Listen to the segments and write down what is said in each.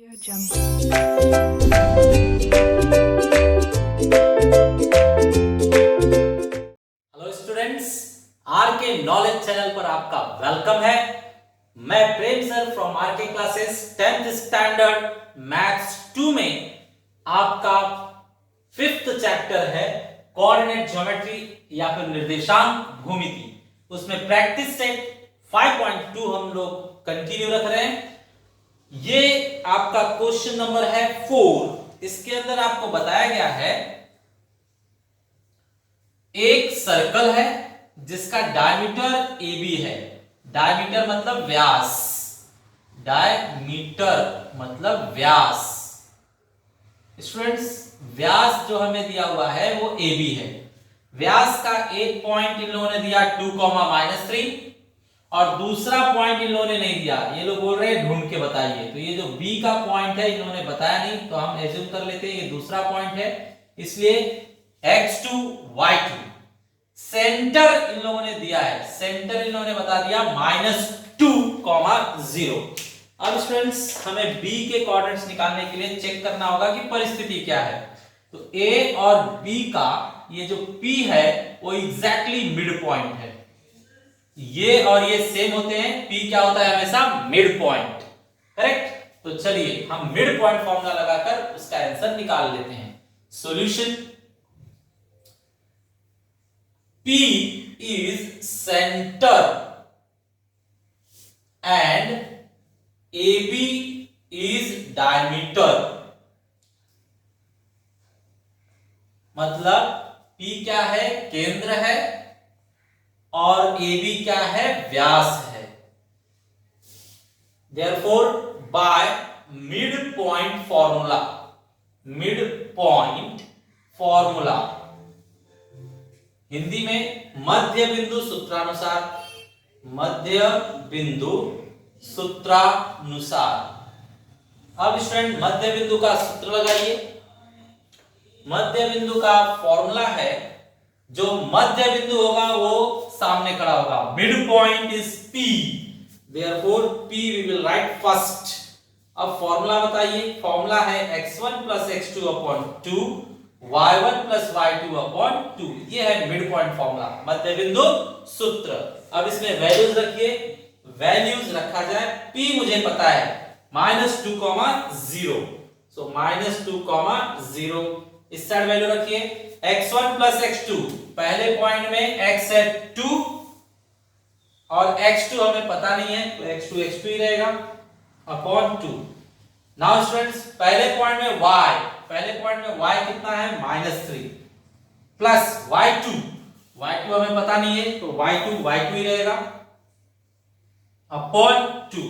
Audio Jungle. Hello students, R K knowledge channel पर आपका welcome है। मैं Prem sir from R K classes 10th standard maths 2 में आपका 5th चैप्टर है कोऑर्डिनेट ज्योमेट्री या फिर निर्देशांक भूमिति। उसमें प्रैक्टिस सेट 5.2 हम लोग कंटिन्यू रख रहे हैं। ये आपका क्वेश्चन नंबर है 4। इसके अंदर आपको बताया गया है एक सर्कल है जिसका डायमीटर AB है। डायमीटर मतलब व्यास, डायमीटर मतलब व्यास। स्टूडेंट्स, व्यास जो हमें दिया हुआ है वो AB है। व्यास का एक पॉइंट इन लोगों ने दिया 2,-3 और दूसरा पॉइंट इन लोगों ने नहीं दिया। ये लोग बोल रहे हैं ढूंढ के बताइए, तो ये जो B का पॉइंट है इन्होंने बताया नहीं, तो हम एज्यूम कर लेते हैं ये दूसरा पॉइंट है, इसलिए x2 y2। सेंटर इन लोगों ने दिया है, सेंटर इन लोगों ने बता दिया -2,0। अब स्टूडेंट्स, हमें B के कोऑर्डिनेट्स निकालने के लिए चेक करना होगा कि परिस्थिति क्या है। तो A और B का ये जो P है वो एग्जैक्टली मिड पॉइंट है। ये और ये सेम होते हैं, P क्या होता है हमेशा मिड पॉइंट, करेक्ट। तो चलिए हम मिड पॉइंट फॉर्मूला लगाकर उसका आंसर निकाल लेते हैं। Solution, P is center and AB is diameter। मतलब P क्या है, केंद्र है, और AB क्या है, व्यास है। Therefore by midpoint formula, midpoint formula, Hindi में मध्य बिंदु सूत्रानुसार, मध्य बिंदु सूत्रानुसार। अब स्टूडेंट मध्य बिंदु का सूत्र लगाइए। मध्य बिंदु का फॉर्मूला है, जो मध्य बिंदु होगा वो सामने खड़ा होगा। Mid point is P, therefore P we will write first। अब फॉर्मूला बताइए। फॉर्मूला है x1 + x2 upon 2 y1 + y2 / 2। ये है मिड पॉइंट फॉर्मूला, मध्य बिंदु सूत्र। अब इसमें वैल्यूज रखिए। वैल्यूज रखा जाए, P मुझे पता है -2,0, सो -2,0। इस साइड वैल्यू रखिए। x1 + x2, पहले पॉइंट में x है 2 और x2 हमें पता नहीं है, तो x2 ही रहेगा अपॉन 2। नाउ स्टूडेंट्स, पहले पॉइंट में y कितना है -3 प्लस y2 हमें पता नहीं है, तो y2 ही रहेगा अपॉन 2।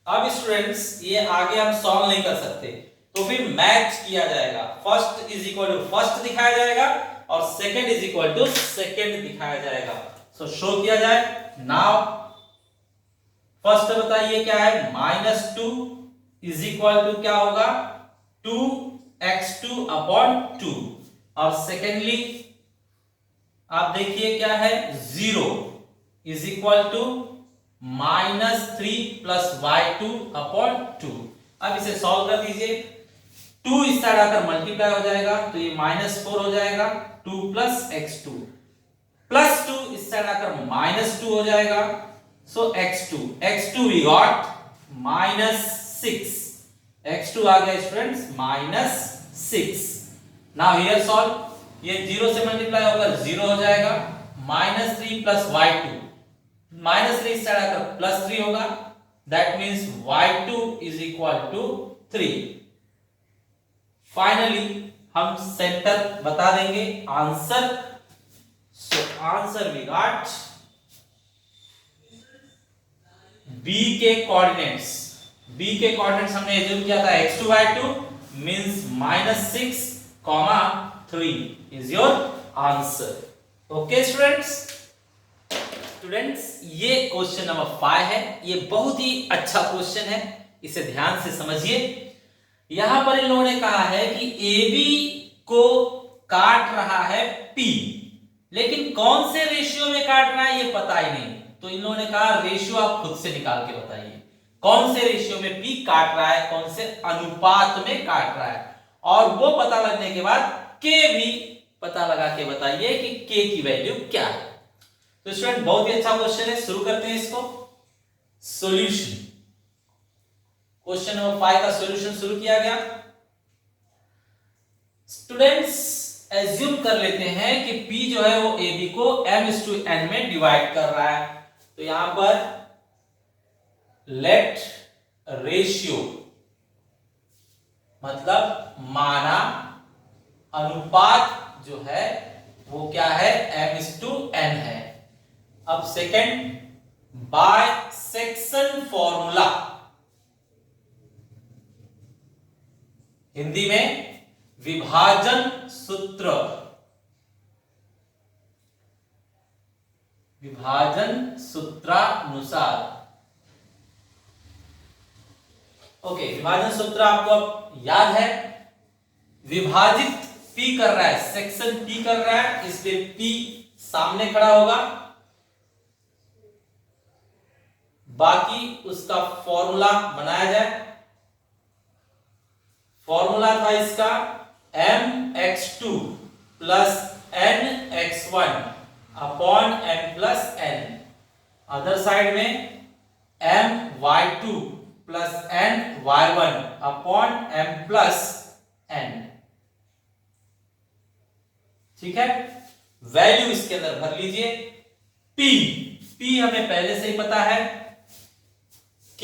अब स्टूडेंट्स, ये आगे हम सॉल्व नहीं कर सकते, तो फिर मैच किया जाएगा। First is equal to first दिखाया जाएगा और second is equal to second दिखाया जाएगा। सो शो किया जाए। नाउ फर्स्ट बताइए क्या है, -2 इज इक्वल टू क्या होगा, 2x2 अपॉन 2। और सेकेंडली आप देखिए क्या है, 0 is equal to -3 + y2 upon 2। अब इसे सॉल्व कर दीजिए। 2 इस साइड आकर मल्टीप्लाई हो जाएगा, तो ये -4 हो जाएगा। 2 + x2 प्लस 2 इस साइड आकर -2 हो जाएगा, सो x2 वी गॉट -6। x2 आ गया स्टूडेंट्स -6। Now here solve. ये 0 से मल्टीप्लाई होकर 0 हो जाएगा। -3 + y2, -3 इस साइड आकर +3 होगा, that means y2 is equal to 3। Finally हम सेंटर बता देंगे, answer. So answer we got B के कोऑर्डिनेट्स। B के कोऑर्डिनेट्स हमने एज्यूम किया था x2 y2 means -6,3 is your answer. Okay students, ये क्वेश्चन नंबर 5 है। ये बहुत ही अच्छा क्वेश्चन है, इसे ध्यान से समझिए। यहां पर इन लोगों ने कहा है कि AB को काट रहा है P, लेकिन कौन से रेशियो में काट रहा है ये पता ही नहीं, तो इन लोगों ने कहा रेशियो आप खुद से निकाल के बताइए। कौन से रेशियो में p काट रहा है, कौन से अनुपात में काट रहा है, और वो पता लगने के बाद k भी पता लगा के बताइए कि k की वैल्यू क्या है। तो स्टूडेंट बहुत ही अच्छा क्वेश्चन है, शुरू करते हैं इसको। सॉल्यूशन, क्वेश्चन नंबर 5 का सॉल्यूशन शुरू किया गया। स्टूडेंट्स एज्यूम कर लेते हैं कि p जो है वो ab को m/n में डिवाइड कर रहा है। तो यहां पर लेट रेशियो मतलब माना अनुपात जो है वो क्या है, m/n है। अब second, by section formula, Hindi में विभाजन सूत्र, विभाजन सूत्रानुसार। ओके, विभाजन सूत्र आपको अब याद है। विभाजित p कर रहा है, सेक्शन p कर रहा है, इसलिए p सामने खड़ा होगा, बाकी उसका फॉर्मूला बनाया जाए। फॉर्मूला था इसका mx2 plus nx1 upon m plus n। Other side में my2 plus ny1 upon m plus n। ठीक है, वैल्यू इसके अंदर भर लीजिए। p हमें पहले से ही पता है, k,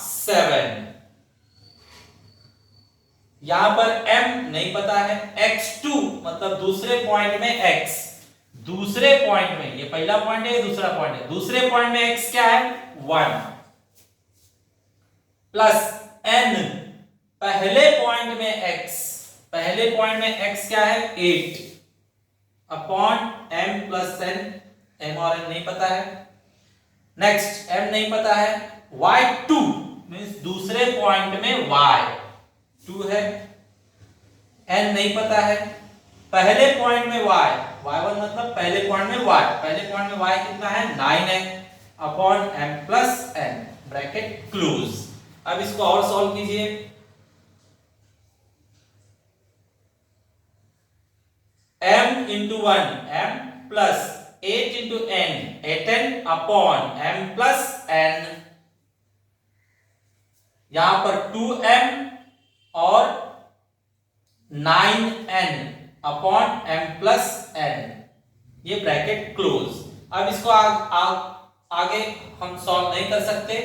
7। यहां पर m नहीं पता है, x2 मतलब दूसरे पॉइंट में x, दूसरे पॉइंट में, ये पहला पॉइंट है, ये दूसरा पॉइंट है, दूसरे पॉइंट में x क्या है 1 प्लस n, पहले पॉइंट में x, पहले पॉइंट में x क्या है 8 upon m plus n, m और n नहीं पता है। नेक्स्ट m नहीं पता है, y2 मींस दूसरे पॉइंट में y 2 है, n नहीं पता है, पहले पॉइंट में y, y1 मतलब पहले पॉइंट में y, पहले पॉइंट में y कितना है 9 है upon m plus n, bracket close. अब इसको और सॉल्व कीजिए। m into 1 m plus 8 into n 8n upon m plus n, यहां पर 2m और 9n upon m plus n, ये ब्रैकेट क्लोज। अब इसको आगे हम सॉल्व नहीं कर सकते,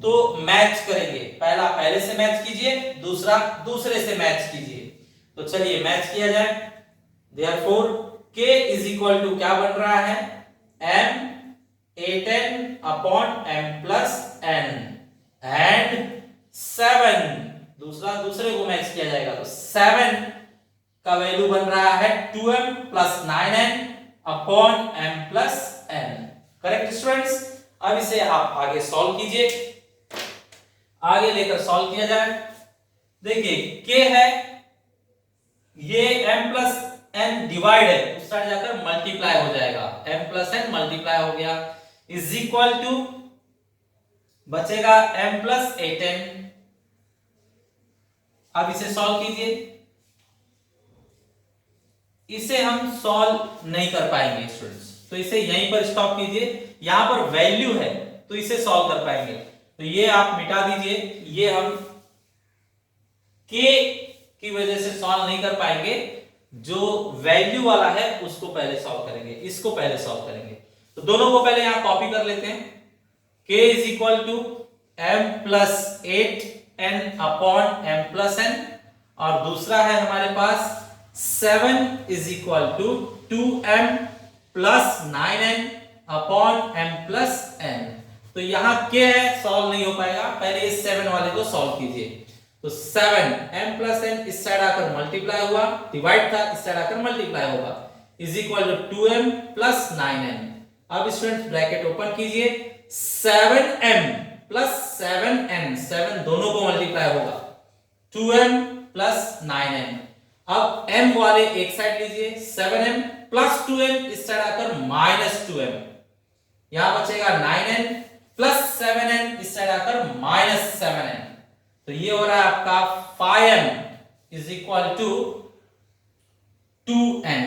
तो मैच करेंगे। पहला पहले से मैच कीजिए, दूसरा दूसरे से मैच कीजिए। तो चलिए मैच किया जाए। Therefore k is equal to क्या बन रहा है, m 8n upon m plus n and 7, दूसरा दूसरे को मैच किया जाएगा, तो 7 का वैल्यू बन रहा है 2m plus 9n upon m plus n। Correct students. अब इसे आप आगे सॉल्व कीजिए, आगे लेकर सॉल्व किया जाए। देखिए k है, ये m प्लस n डिवाइड है, उस साइड जाकर मल्टीप्लाई हो जाएगा, m प्लस n मल्टीप्लाई हो गया, इज इक्वल टू बचेगा m प्लस 8n। अब इसे सॉल्व कीजिए, इसे हम सॉल्व नहीं कर पाएंगे स्टूडेंट्स, तो इसे यहीं पर स्टॉप कीजिए। यहां पर वैल्यू है तो इसे सॉल्व कर पाएंगे, तो ये आप मिटा दीजिए, ये हम k की वजह से सॉल्व नहीं कर पाएंगे, जो वैल्यू वाला है उसको पहले सॉल्व करेंगे, इसको पहले सॉल्व करेंगे। तो दोनों को पहले यहां कॉपी कर लेते हैं। k is equal to m plus 8n upon m plus n, और दूसरा है हमारे पास 7 is equal to 2m plus 9n upon m plus n। तो यहां k है, सॉल्व नहीं हो पाएगा, पहले इस 7 वाले को सॉल्व कीजिए। तो 7 m प्लस n इस साइड आकर मल्टीप्लाई हुआ, डिवाइड था, इस साइड आकर मल्टीप्लाई होगा, is equal to 2m plus 9n। अब स्टूडेंट्स ब्रैकेट ओपन कीजिए, 7m प्लस 7n, 7 दोनों को मल्टीप्लाई होगा, 2m प्लस 9n। अब m वाले एक साइड लीजिए, 7m प्लस 2m इस साइड आकर माइनस 2m, यहां बचेगा 9n प्लस 7n, इस साइड आकर माइनस 7n। तो ये हो रहा है आपका 5m is equal to 2n,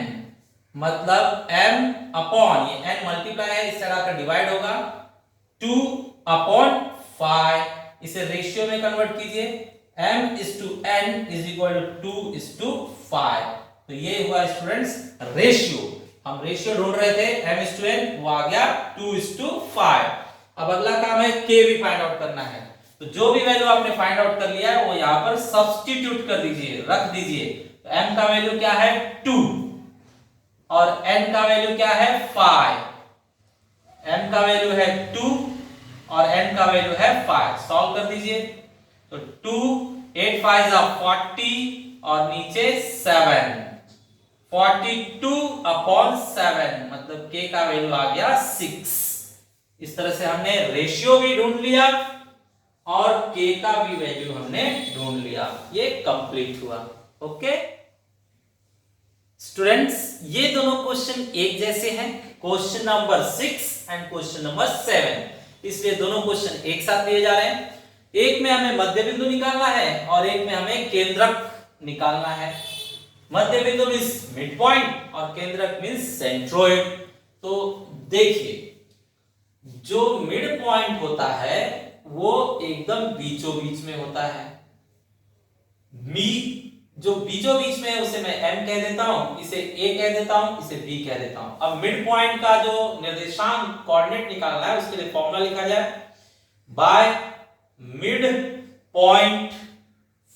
मतलब m अपॉन, ये n मल्टीप्लाई है, इस साइड आकर डिवाइड होगा, 2 अपॉन 5, इसे रेशियो में कन्वर्ट कीजिए, m/n इज इक्वल टू 2:5। तो ये हुआ स्टूडेंट्स रेशियो। हम रेशियो ढूंढ रहे थे m/n, वो आ गया 2:5। अब अगला काम है k भी फाइंड आउट करना है। तो जो भी वैल्यू आपने फाइंड आउट कर लिया है वो यहां पर सब्स्टिट्यूट कर दीजिए, रख दीजिए। तो m का वैल्यू क्या है 2 और n का वैल्यू क्या है 5। m का वैल्यू है 2 और n का वैल्यू है 5। सॉल्व कर दीजिए। तो 2 8 5 40 और नीचे 7, 42 अपॉन 7, मतलब k का वैल्यू आ गया 6। इस तरह से हमने रेशियो भी ढूंढ लिया और k का भी वैल्यू हमने ढूंढ लिया। ये कंप्लीट हुआ। ओके स्टूडेंट्स, ये दोनों क्वेश्चन एक जैसे हैं, question number 6 and question number 7, इसलिए दोनों क्वेश्चन एक साथ लिए जा रहे हैं। एक में हमें मध्य बिंदु निकालना है और एक में हमें केंद्रक निकालना है। मध्य बिंदु मींस मिड पॉइंट और केंद्रक मींस सेंट्रोइड। तो देखिए, जो मिड पॉइंट होता है वो एकदम बीचों बीच में होता है। जो बीचों बीच में है उसे मैं m कह देता हूं, इसे a कह देता हूं, इसे b कह देता हूं। अब मिड पॉइंट का जो निर्देशांक कोऑर्डिनेट निकालना है उसके लिए फॉर्मूला लिखा जाए बाय मिड पॉइंट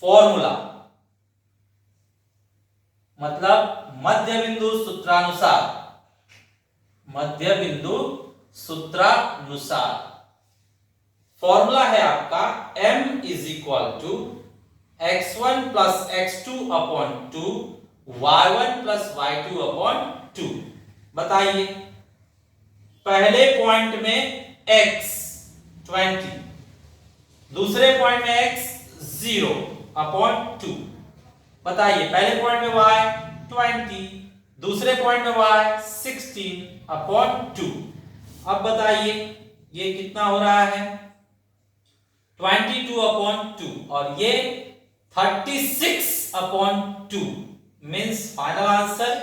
फॉर्मूला, मतलब मध्य बिंदु सूत्रानुसार, मध्य बिंदु सूत्रानुसार फॉर्मूला है आपका m is equal to x1 plus x2 upon 2 y1 plus y2 upon 2। बताइए, पहले पॉइंट में x 20, दूसरे पॉइंट में x 0 अपॉन 2। बताइए, पहले पॉइंट में y 20, दूसरे पॉइंट में y 16 अपॉन 2। अब बताइए ये कितना हो रहा है 22 अपॉन 2 और ये 36 अपॉन 2, मीन्स फाइनल आंसर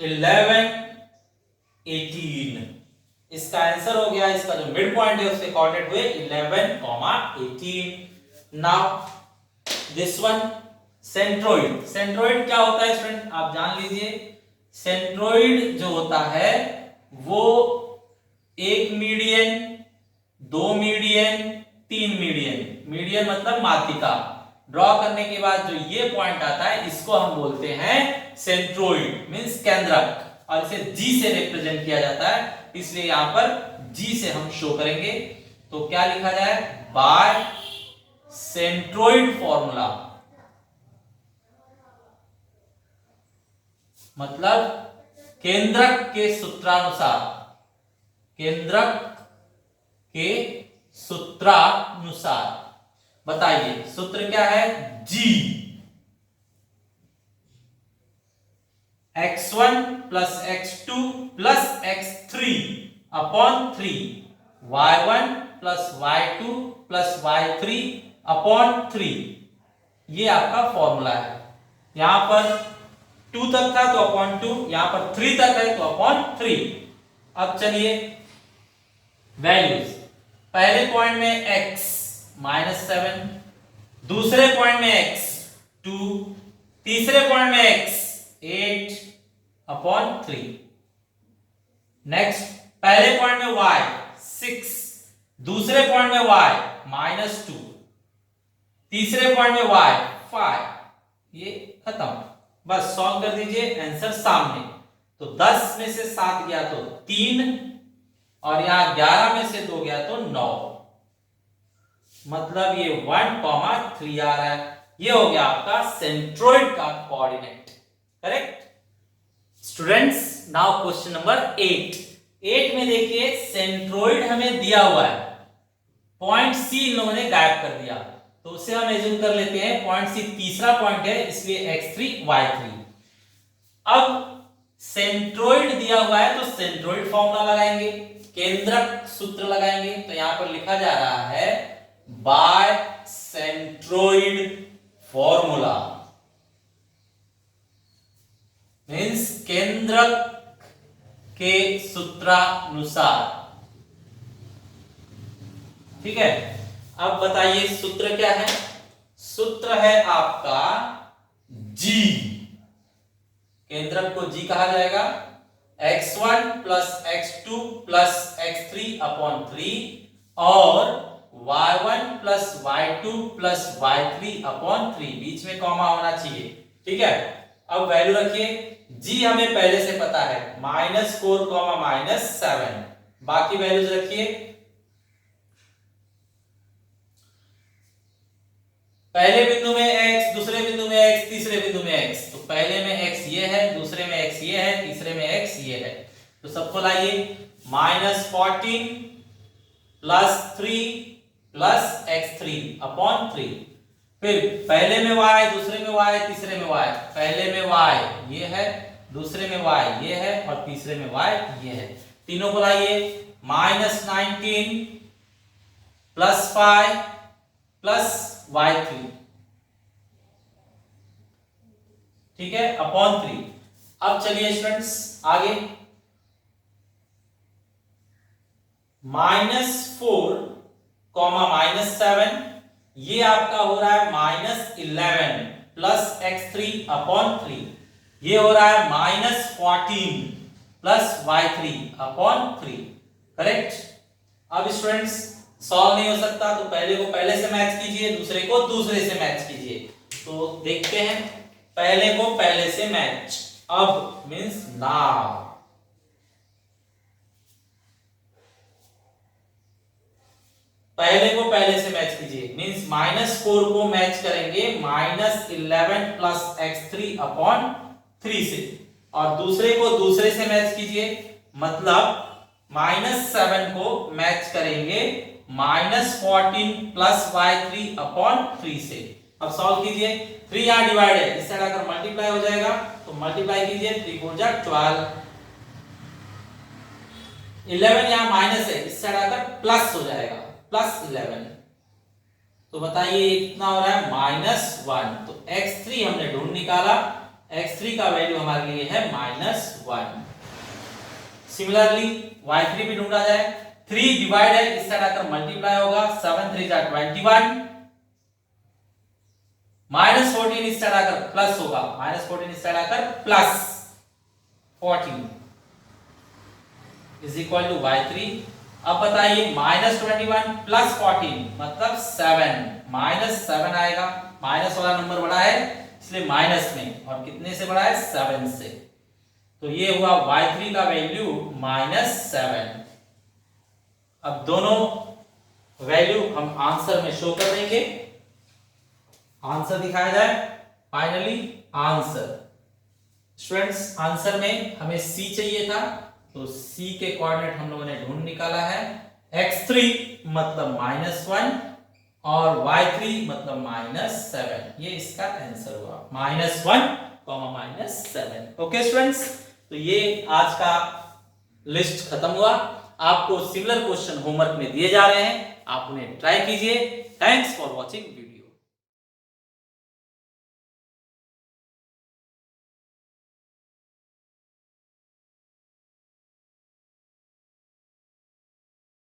11 18। इसका आंसर हो गया, इसका जो मिड पॉइंट है उसके कोऑर्डिनेट हुए 11, 18। Now this one centroid. Centroid क्या होता है स्टूडेंट, आप जान लीजिए। सेंट्रोइड जो होता है वो एक मीडियन, दो मीडियन, तीन मीडियन, मीडियन मतलब माध्यिका ड्रॉ करने के बाद जो ये पॉइंट आता है इसको हम बोलते हैं सेंट्रोइड, मींस केंद्रक, और इसे G से रिप्रेजेंट किया जाता है, इसलिए यहां पर G से हम शो करेंगे। तो क्या लिखा जाए, बाय सेंट्रोइड फॉर्मूला, मतलब केंद्रक के सूत्रानुसार, केंद्रक के सूत्रानुसार। बताइए सूत्र क्या है, G x1 plus x2 plus x3 upon 3, y1 plus y2 plus y3 upon 3। ये आपका फॉर्मूला है। यहां पर 2 तक था तो अपॉन 2, यहां पर 3 तक है तो अपॉन 3। अब चलिए वैल्यूज, पहले पॉइंट में x -7, दूसरे पॉइंट में x 2, तीसरे पॉइंट में x 8 अपॉन 3। नेक्स्ट, पहले पॉइंट में y 6, दूसरे पॉइंट में y -2, तीसरे पॉइंट में y 5। ये खत्म, बस सॉल्व कर दीजिए, आंसर सामने। तो 10 में से 7 गया तो 3 और यहां 11 में से 2 गया तो 9, मतलब ये 1,3 आ रहा है। ये हो गया आपका सेंट्रोइड का coordinate. Correct students. Now question number 8। 8 में देखिए सेंट्रोइड हमें दिया हुआ है, पॉइंट सी इन लोगों ने गायब कर दिया, तो उसे हम एज्यूम कर लेते हैं पॉइंट सी तीसरा पॉइंट है, इसलिए x3 y3। अब सेंट्रोइड दिया हुआ है तो सेंट्रोइड फॉर्मूला लगाएंगे। केंद्रक सूत्र लगाएंगे तो यहां पर लिखा जा रहा है बायसेंट्रोइड फॉर्मूला, मीन्स केंद्रक के सूत्रानुसार। ठीक है, अब बताइए सूत्र क्या है? सूत्र है आपका जी, केंद्रक को जी कहा जाएगा, x1 plus x2 plus x3 upon 3 और y1 plus y2 plus y3 upon 3, बीच में कॉमा होना चाहिए। ठीक है, अब वैल्यू रखिए, जी हमें पहले से पता है -4, -7, बाकी वैल्यूज रखिए। पहले बिंदु में x, दूसरे बिंदु में x, तीसरे बिंदु में x, तो पहले में x ये है, दूसरे में x ये है, तीसरे में x ये है, तो सबको लाइए -14 प्लस 3 प्लस x3 अपॉन 3, फिर पहले में y, दूसरे में y, तीसरे में y, पहले में y ये है, दूसरे में y ये है और तीसरे में y ये है, तीनों को लाइए -19 प्लस 5 प्लस y3, ठीक है, अपॉन 3। अब चलिए स्टूडेंट्स आगे, -4, -7, ये आपका हो रहा है -11 प्लस x3 अपॉन 3, ये हो रहा है -14 प्लस y3 अपॉन 3, करेक्ट। अब स्टूडेंट्स सॉल्व नहीं हो सकता तो पहले को पहले से मैच कीजिए, दूसरे को दूसरे से मैच कीजिए। तो देखते हैं, पहले को पहले से मैच, अब मींस नाउ, पहले को पहले से मैच कीजिए, मींस -4 को मैच करेंगे -11 प्लस x3 अपॉन 3 से, और दूसरे को दूसरे से मैच कीजिए, मतलब -7 को मैच करेंगे -14 प्लस y3 अपॉन 3 से। अब सॉल्व कीजिए, 3 यहां डिवाइड है, इससे हटाकर मल्टीप्लाई हो जाएगा, तो मल्टीप्लाई कीजिए, 3 4 जा 12, 11 यहां माइनस है, इससे हटाकर प्लस हो जाएगा, +11, तो बताइए कितना हो रहा है -1, तो x3 हमने ढूंढ निकाला, x3 का वैल्यू हमारे लिए है -1। सिमिलरली y3 भी ढूंढा जाए, 3 डिवाइड है, इससे हटाकर मल्टीप्लाई होगा, 7 3 जा 21, -14 इससे हटाकर प्लस होगा, -14 इससे हटाकर +14 इज इक्वल टू y3। अब बताइए -21 प्लस 14 मतलब 7, -7 आएगा, माइनस वाला नंबर बड़ा है इसलिए माइनस में, और कितने से बड़ा है 7 से, तो ये हुआ y3 का वैल्यू -7। अब दोनों वैल्यू हम आंसर में शो कर देंगे, आंसर दिखाया जाए, फाइनली आंसर। स्टूडेंट्स आंसर में हमें c चाहिए था, तो c के कोऑर्डिनेट हम लोगों ने ढूंढ निकाला है, x3 मतलब -1 और y3 मतलब -7, ये इसका आंसर हुआ, -1, -7। ओके स्टूडेंट्स, तो ये आज का लिस्ट खत्म हुआ। आपको सिमिलर क्वेश्चन होमवर्क में दिए जा रहे हैं, आप उन्हें ट्राई कीजिए। Thanks for watching.